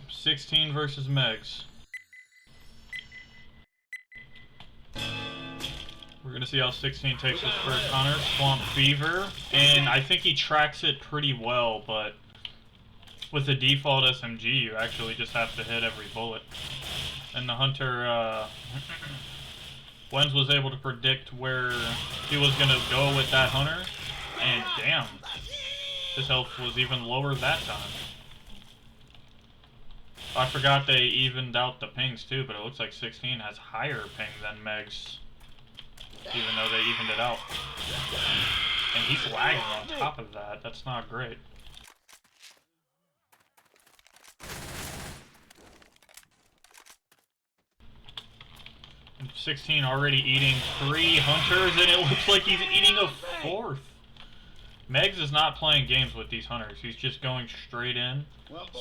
16 versus Megs. We're gonna see how 16 takes his first hunter, Swamp Fever, and I think he tracks it pretty well, but with the default SMG, you actually just have to hit every bullet. And the hunter, Wens was able to predict where he was gonna go with that hunter, and damn, his health was even lower that time. I forgot they evened out the pings too, but it looks like 16 has higher ping than Megs, even though they evened it out. And he's lagging on top of that. That's not great. And 16 already eating 3 hunters, and it looks like he's eating a 4th. Megs is not playing games with these hunters. He's just going straight in.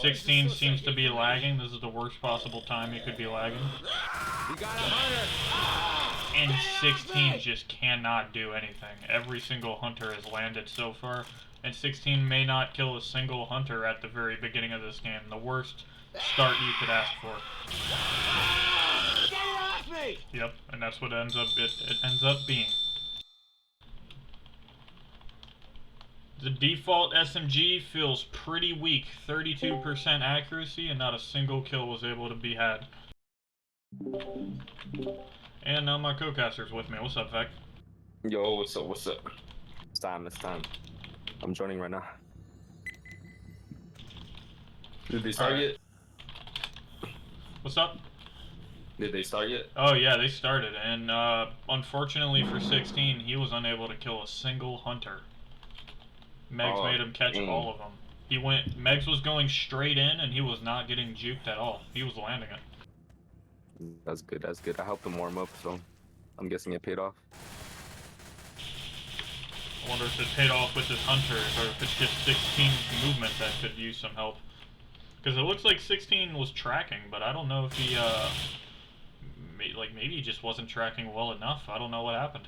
16 seems to be lagging. This is the worst possible time he could be lagging. And 16 just cannot do anything. Every single hunter has landed so far, and 16 may not kill a single hunter at the very beginning of this game. The worst start you could ask for. Yep, and that's what it ends up being. The default SMG feels pretty weak, 32% accuracy, and not a single kill was able to be had. And now my co-caster's with me. What's up, Vec? Yo, what's up, what's up? It's time. I'm joining right now. Did they start yet? What's up? Did they start yet? Oh yeah, they started, and unfortunately for 16, he was unable to kill a single hunter. Megs made him catch all of them. Megs was going straight in, and he was not getting juked at all. He was landing it. That's good, that's good. I helped him warm up, so I'm guessing it paid off. I wonder if it paid off with his hunters, or if it's just 16's movement that could use some help. Because it looks like 16 was tracking, but I don't know if he, maybe he just wasn't tracking well enough. I don't know what happened.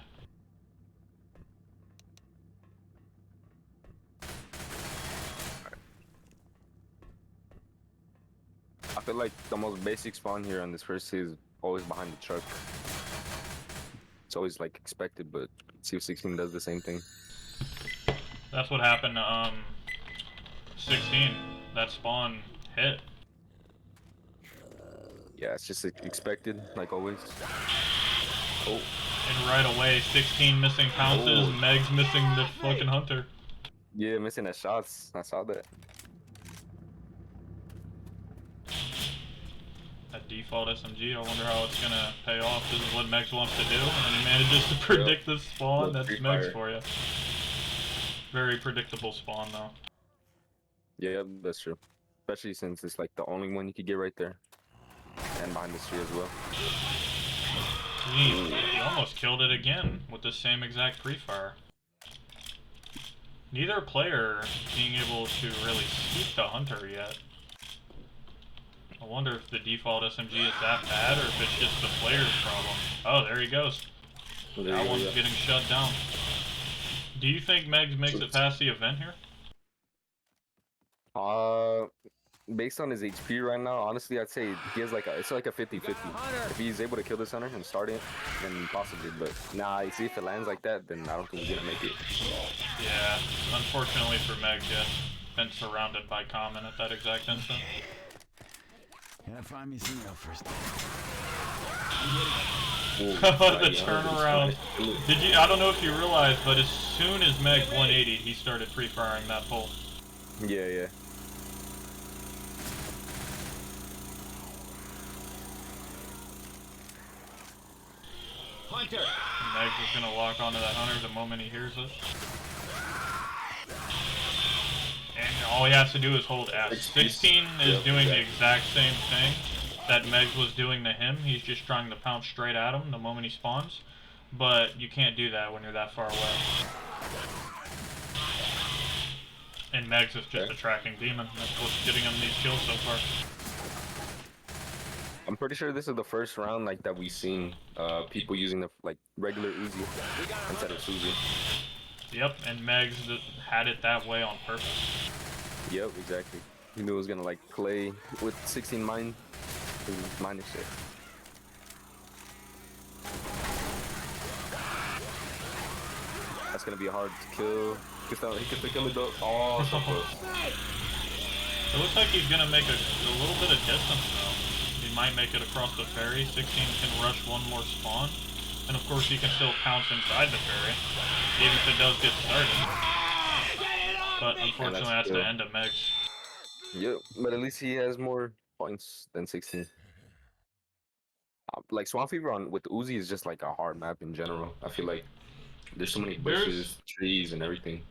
I feel like the most basic spawn here on this first is always behind the truck. It's always like expected, but see if 16 does the same thing. That's what happened 16. That spawn hit. Yeah, it's just expected, like always. Oh. And right away, 16 missing pounces, Megs missing the fucking hunter. Yeah, missing the shots. I saw that. That default SMG, I wonder how it's gonna pay off. This is what Megs wants to do, and he manages to predict the spawn. That's Megs for you. Very predictable spawn, though. Yeah, that's true. Especially since it's like the only one you could get right there. And behind the tree as well. He almost killed it again with the same exact pre-fire. Neither player being able to really scoop the hunter yet. I wonder if the default SMG is that bad, or if it's just the player's problem. Oh, there he goes. That one's getting shut down. Do you think Megs makes it past the event here? Based on his HP right now, honestly, I'd say he has it's like a 50-50. If he's able to kill this hunter and start it, then possibly. But nah, you see, if it lands like that, then I don't think he's gonna make it. Yeah, unfortunately for Megs, yes. Been surrounded by Common at that exact instant. Gotta find me some first. The turnaround. Did you? I don't know if you realized, but as soon as Megs 180, he started pre-firing that pole. Yeah. Hunter. Megs is gonna lock onto that hunter the moment he hears it. And all he has to do is hold F. 16 is doing the exact same thing that Megs was doing to him. He's just trying to pounce straight at him the moment he spawns. But you can't do that when you're that far away. And Megs is just a tracking demon. That's what's getting him these kills so far. I'm pretty sure this is the first round that we've seen people using the regular Uzi instead of Suzy. Yep, and Megs had it that way on purpose. Yep, exactly. He knew it was gonna like play with 16 mine. Mine is shit. That's gonna be hard to kill. He can still kill it though. Oh, so close. It looks like he's gonna make a little bit of distance though. He might make it across the ferry. 16 can rush one more spawn. And of course he can still pounce inside the ferry, even if it does get started. But unfortunately that's the end of Megs. Yep, but at least he has more points than 16. Like Swamp Fever on with Uzi is just like a hard map in general. I feel like there's so many bushes, trees, and everything.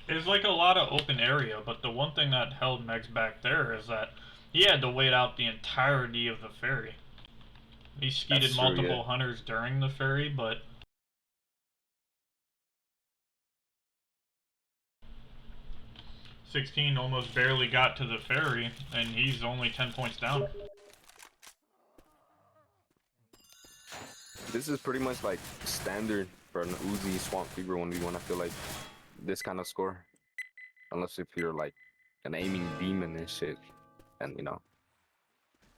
There's like a lot of open area, but the one thing that held Megs back there is that he had to wait out the entirety of the ferry. He skeeted multiple hunters during the ferry, but 16 almost barely got to the ferry, and he's only 10 points down. This is pretty much like standard for an Uzi Swamp Fever 1v1. I feel like this kind of score, unless if you're like an aiming demon and shit, and you know.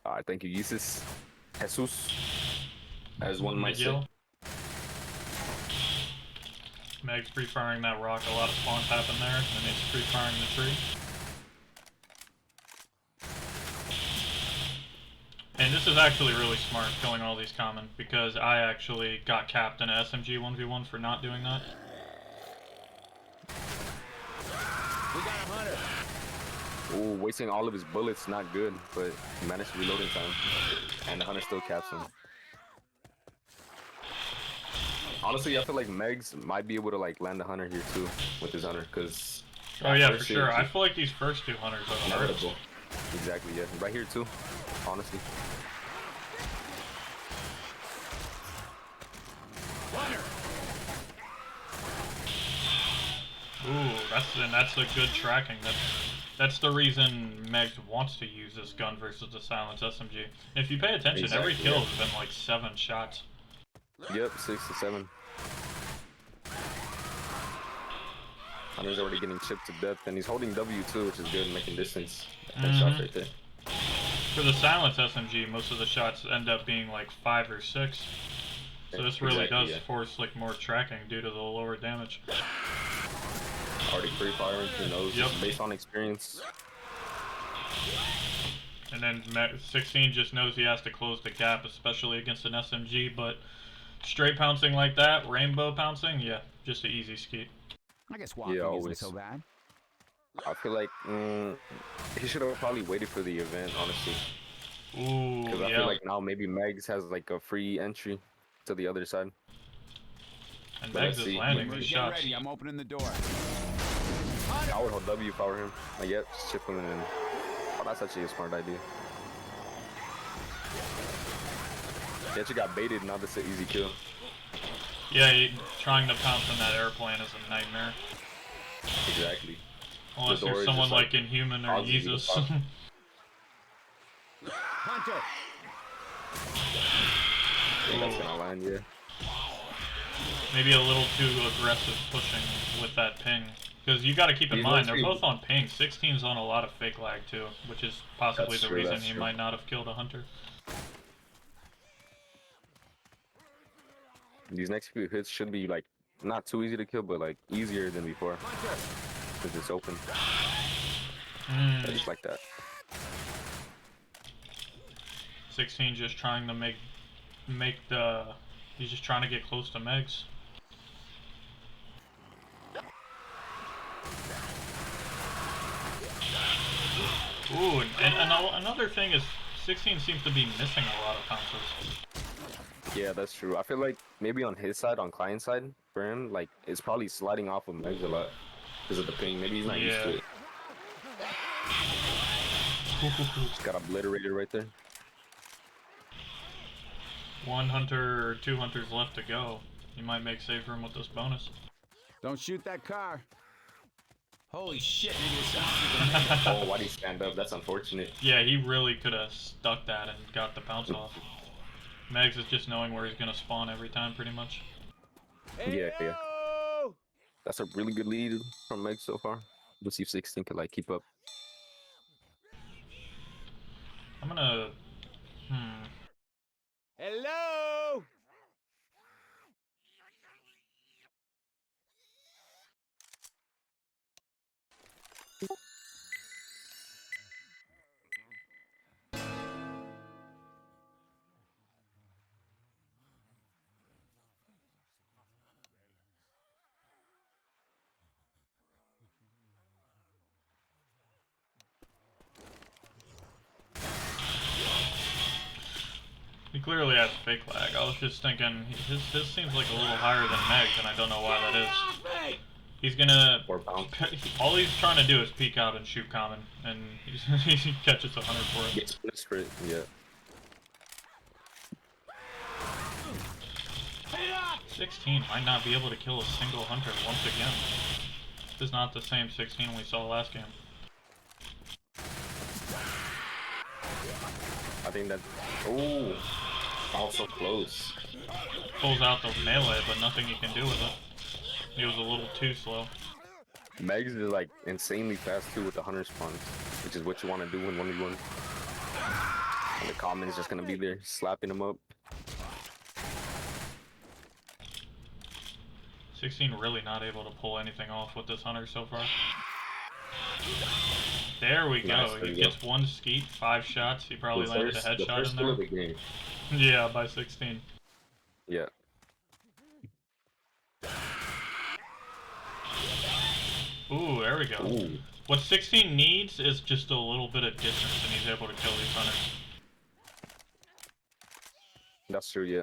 Alright, thank you, Jesus, as one might say. Meg's pre-firing that rock. A lot of spawns happen there, and he's pre-firing the tree. And this is actually really smart, killing all these common, because I actually got capped in a SMG 1v1 for not doing that. We got a hunter. Ooh, wasting all of his bullets, not good, but he managed to reload in time. And the hunter still caps him. Honestly, I feel like Megs might be able to like land a hunter here too with his hunter, cause. Oh yeah, for sure. I feel like these first two hunters are the hardest. Exactly, yeah. Right here too, honestly. Ooh, that's a good tracking. That's the reason Megs wants to use this gun versus the silenced SMG. And if you pay attention, every kill has been like 7 shots. Yep, 6 to 7. Hunter's already getting chipped to death, and he's holding W too, which is good, making distance. 10 shots right there. For the silenced SMG, most of the shots end up being like 5 or 6. So this really does force like more tracking due to the lower damage. Already free firing, who knows? Just based on experience. And then 16 just knows he has to close the gap, especially against an SMG, but straight pouncing like that, rainbow pouncing, yeah, just an easy skeet. I guess walking isn't so bad. I feel like he should have probably waited for the event, honestly. Ooh, because I feel like now maybe Megs has like a free entry to the other side. And Megs is landing these shots. Ready. I'm opening the door. I would hold W if I were him. Like, yep, just chip him in. Oh, that's actually a smart idea. He actually got baited, now that's an easy kill. Yeah, trying to pounce on that airplane is a nightmare. Exactly. Unless you're someone like Inhuman or Jesus. Hunter. I think that's gonna land, yeah. Maybe a little too aggressive pushing with that ping. Because you gotta keep in mind, they're both on ping. 16's on a lot of fake lag too, which is possibly the reason he might not have killed a hunter. These next few hits should be like not too easy to kill, but like easier than before. Because it's open. I just like that. 16 just trying to he's just trying to get close to Megs. Ooh, and another thing is 16 seems to be missing a lot of pounces. Yeah, that's true. I feel like maybe on his side, on client side, for him, like it's probably sliding off of Megs a lot because of the ping. Maybe he's not used to it. Just got obliterated right there. 1 hunter or 2 hunters left to go. You might make save room with this bonus. Don't shoot that car. Holy shit, oh, why'd he stand up? That's unfortunate. Yeah, he really could have stuck that and got the pounce off. Megs is just knowing where he's gonna spawn every time, pretty much. Yeah. That's a really good lead from Megs so far. We'll see if 16 can like keep up. I'm gonna. Hello. He clearly has fake lag. I was just thinking his seems like a little higher than Meg's, and I don't know why that is. He's gonna. 4 pounds. All he's trying to do is peek out and shoot common, and he catches 100 for it. Gets splits for it. Yeah. 16 might not be able to kill a single hunter once again. This is not the same 16 we saw last game. I think that. Oh, also close. Pulls out the melee, but nothing he can do with it. He was a little too slow. Megs is like insanely fast too with the hunter spawns, which is what you want to do in 1v1. And the common is just gonna be there slapping him up. 16 really not able to pull anything off with this hunter so far. There we go. Nice, He gets one skeet, 5 shots. He probably landed a headshot in there. The game. Yeah, by 16. Yeah. Ooh, there we go. Ooh. What 16 needs is just a little bit of distance, and he's able to kill these hunters. That's true. Yeah.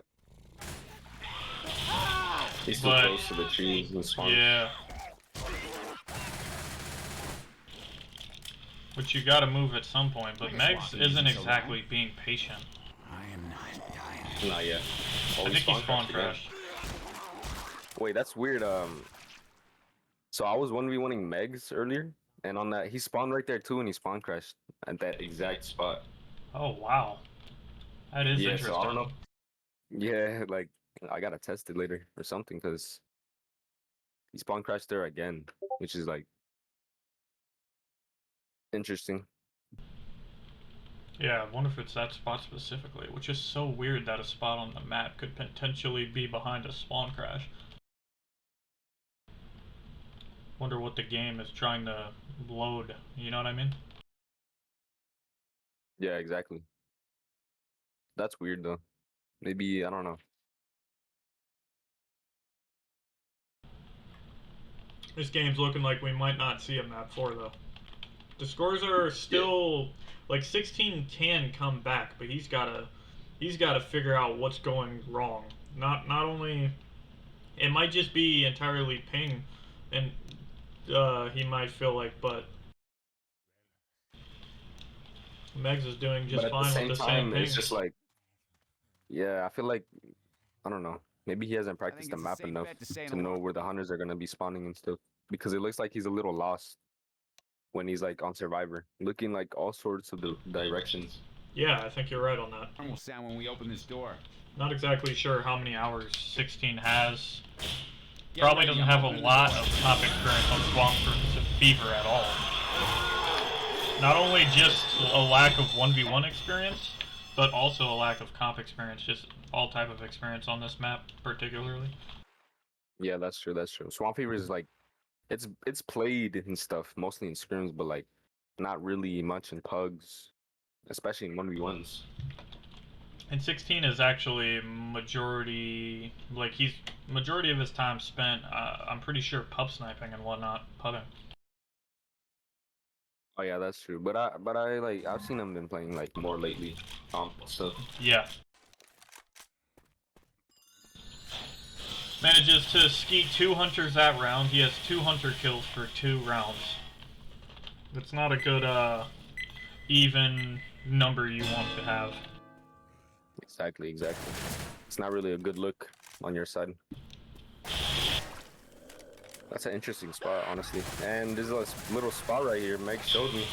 He's too But- close to the trees and spawns. Yeah. Which you gotta move at some point, but Megs isn't exactly being patient. I am not dying. Not yet. Oh, I think he spawn again. crashed. Wait, that's weird. So I was 1v1ing Megs earlier, and on that he spawned right there too, and he spawn crashed at that exact spot. Oh wow. That is Yeah, interesting. so I don't know. Yeah, like I gotta test it later or something, because he spawn crashed there again, which is like interesting. Yeah, I wonder if it's that spot specifically, which is so weird that a spot on the map could potentially be behind a spawn crash. Wonder what the game is trying to load, you know what I mean? Yeah, exactly. That's weird though. Maybe I don't know. This game's looking like we might not see a map 4 though. The scores are still like 16 can come back, but he's gotta figure out what's going wrong. Not only it might just be entirely ping, and he might feel like, but Megs is doing just But at fine the same with the time, same ping. it's just like, yeah, I feel like I don't know. Maybe he hasn't practiced the it's a map safe enough bet to say to no know more. where the hunters are gonna be spawning and stuff. Because it looks like he's a little lost when he's like on Survivor, looking like all sorts of the directions. Yeah, I think you're right on that. Alarm will sound when we open this door. Not exactly sure how many hours 16 has. Get Probably ready, doesn't I'm have a opening the lot door. of top experience on Swamp Fruits of Fever at all. Not only just a lack of 1v1 experience, but also a lack of comp experience, just all type of experience on this map particularly. Yeah, that's true. That's true. Swamp Fever is like, it's played and stuff mostly in scrims, but like not really much in pugs, especially in 1v1s. And 16 is actually majority of his time spent, I'm pretty sure pub sniping and whatnot, pubbing. Oh yeah, that's true. But I like I've seen him been playing like more lately, stuff. Yeah. Manages to ski 2 hunters that round. He has 2 hunter kills for 2 rounds. It's not a good, even number you want to have. Exactly. It's not really a good look on your side. That's an interesting spot, honestly. And there's a little spot right here. Meg showed me.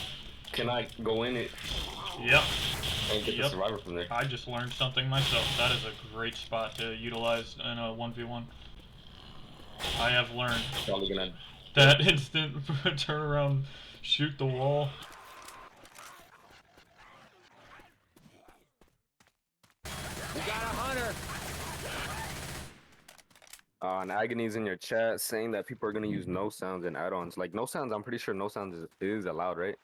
Can I go in it Yep. and get the survivor from there? I just learned something myself. That is a great spot to utilize in a 1v1. I have learned Probably gonna. that instant turn around, shoot the wall. We got a hunter. And Agony's in your chat saying that people are gonna use no sounds and add-ons. Like no sounds, I'm pretty sure no sounds is allowed, right?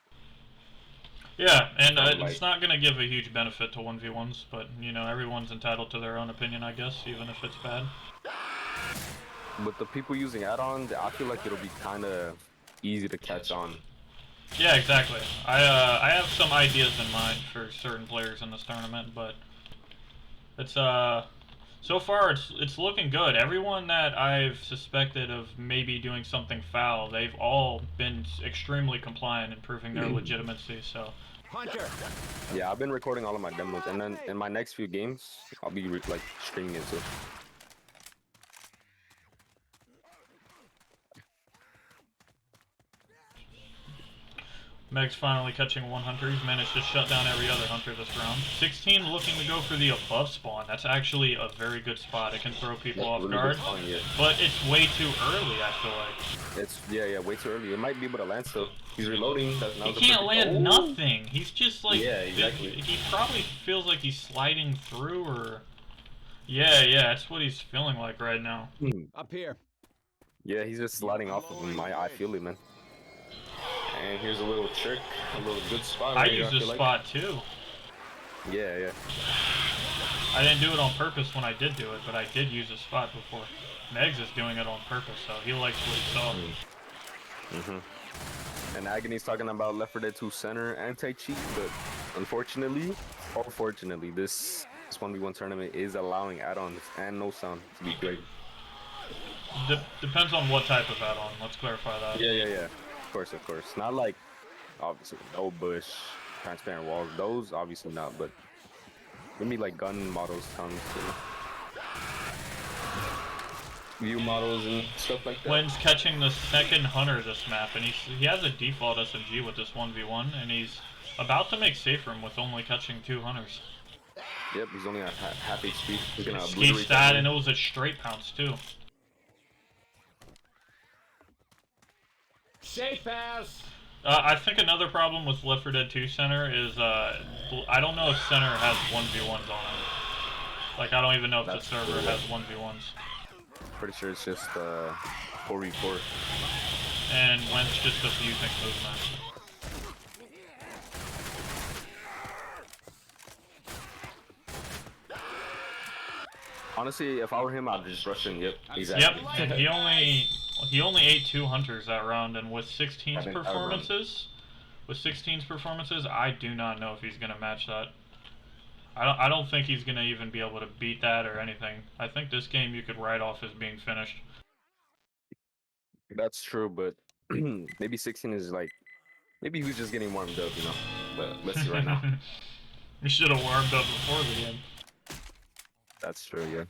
Yeah, and So, it's like- not going to give a huge benefit to 1v1s, but, you know, everyone's entitled to their own opinion, I guess, even if it's bad. But the people using add-ons, I feel like it'll be kind of easy to catch on. Yeah, exactly. I have some ideas in mind for certain players in this tournament, but it's so far it's looking good. Everyone that I've suspected of maybe doing something foul, they've all been extremely compliant in proving their legitimacy. So Hunter. Yeah, I've been recording all of my demos, and then in my next few games, I'll be like streaming it too. Meg's finally catching one hunter. He's managed to shut down every other hunter this round. 16 looking to go for the above spawn. That's actually a very good spot. It can throw people off Really guard, good spawn, yeah. but it's way too early, I feel like. It's yeah, way too early. It might be able to land still. He's reloading. He can't land nothing. He's just like, Yeah, exactly. He probably feels like he's sliding through, or yeah, that's what he's feeling like right now. Up here. Yeah, he's just sliding off of him. I feel it, man. And here's a little trick, a little good spot. I right here, use this feel like. spot too. Yeah. I didn't do it on purpose when I did do it, but I did use a spot before. Megs is doing it on purpose, so he likes what he saw. And Agony's talking about L4D2 center anti-cheat, but unfortunately, or fortunately, this 1v1 tournament is allowing add-ons and no sound to be played. Depends on what type of add-on. Let's clarify that. Yeah. Of course. Not like, obviously, no bush, transparent walls. Those, obviously not, but maybe like gun models comes, view models and stuff like that. Wens catching the second hunter this map, and he has a default SMG with this 1v1, and he's about to make safe room with only catching 2 hunters. Yep, he's only at half HP. He's gonna He obliterate stat, and it was a straight pounce too. Safe as. I think another problem with L4D2 center is I don't know if center has 1v1s on it. Like, I don't even know if That's the server has 1v1s. Pretty sure it's just 4v4. And Wens just abusing movement. Honestly, if I were him, I'd just rush in. Yep, exactly. Yep, and he only ate 2 hunters that round, and with 16's performances, I do not know if he's gonna match that. I don't think he's gonna even be able to beat that or anything. I think this game you could write off as being finished. That's true, but maybe 16 is like, maybe he was just getting warmed up, you know. But let's see right now. We should have warmed up before the game. That's true, yeah.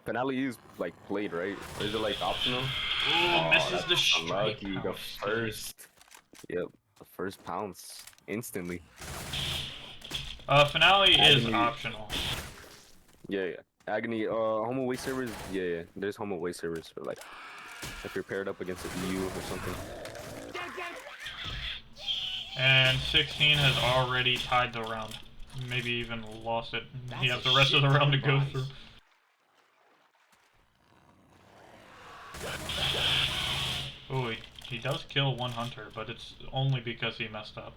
Finale is like played, right? Or is it like optional? Ooh, misses the strike. Unlucky, the first. Yep, the first pounce instantly. Finale is Agony. optional. Yeah. Agony, home away servers. Yeah. There's home away servers for like if you're paired up against the EU or something. And 16 has already tied the round. Maybe even lost it. He has the rest of the round to go through. Ooh, he does kill 1 hunter, but it's only because he messed up.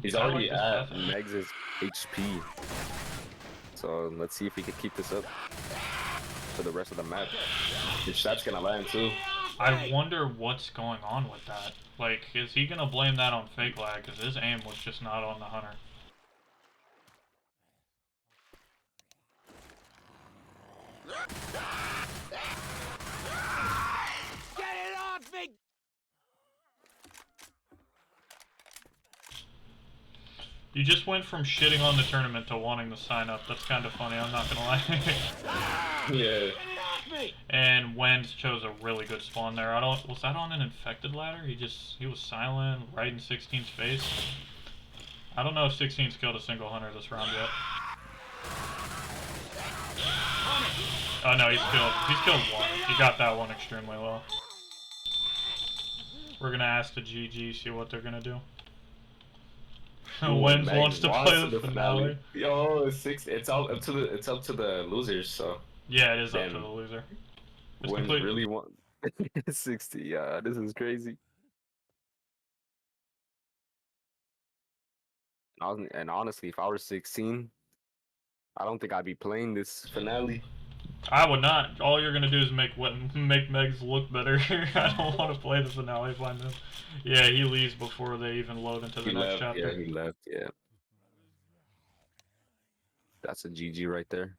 He's already at Megs' HP. So let's see if he can keep this up for the rest of the map. His shot's gonna land too. I wonder what's going on with that. Like, is he gonna blame that on fake lag? Because his aim was just not on the hunter. Get it off me! You just went from shitting on the tournament to wanting to sign up. That's kind of funny, I'm not gonna lie. Yeah. And Wens chose a really good spawn there. Was that on an infected ladder? He was silent, right in 16's face. I don't know if 16's killed a single hunter this round yet. Oh no, he's killed 1. He got that one extremely well. We're gonna ask the GG, see what they're gonna do. Wens Meg wants to play in the finale. Yo, it's up to the losers. So Yeah, it is up to the damn, loser. It's wins complete. really want 60. Yeah, this is crazy. And honestly, if I were 16, I don't think I'd be playing this finale. I would not. All you're gonna do is make Megs look better. I don't want to play the finale if I know. Yeah, he leaves before they even load into the He next left. chapter. Yeah, he left. Yeah, that's a GG right there.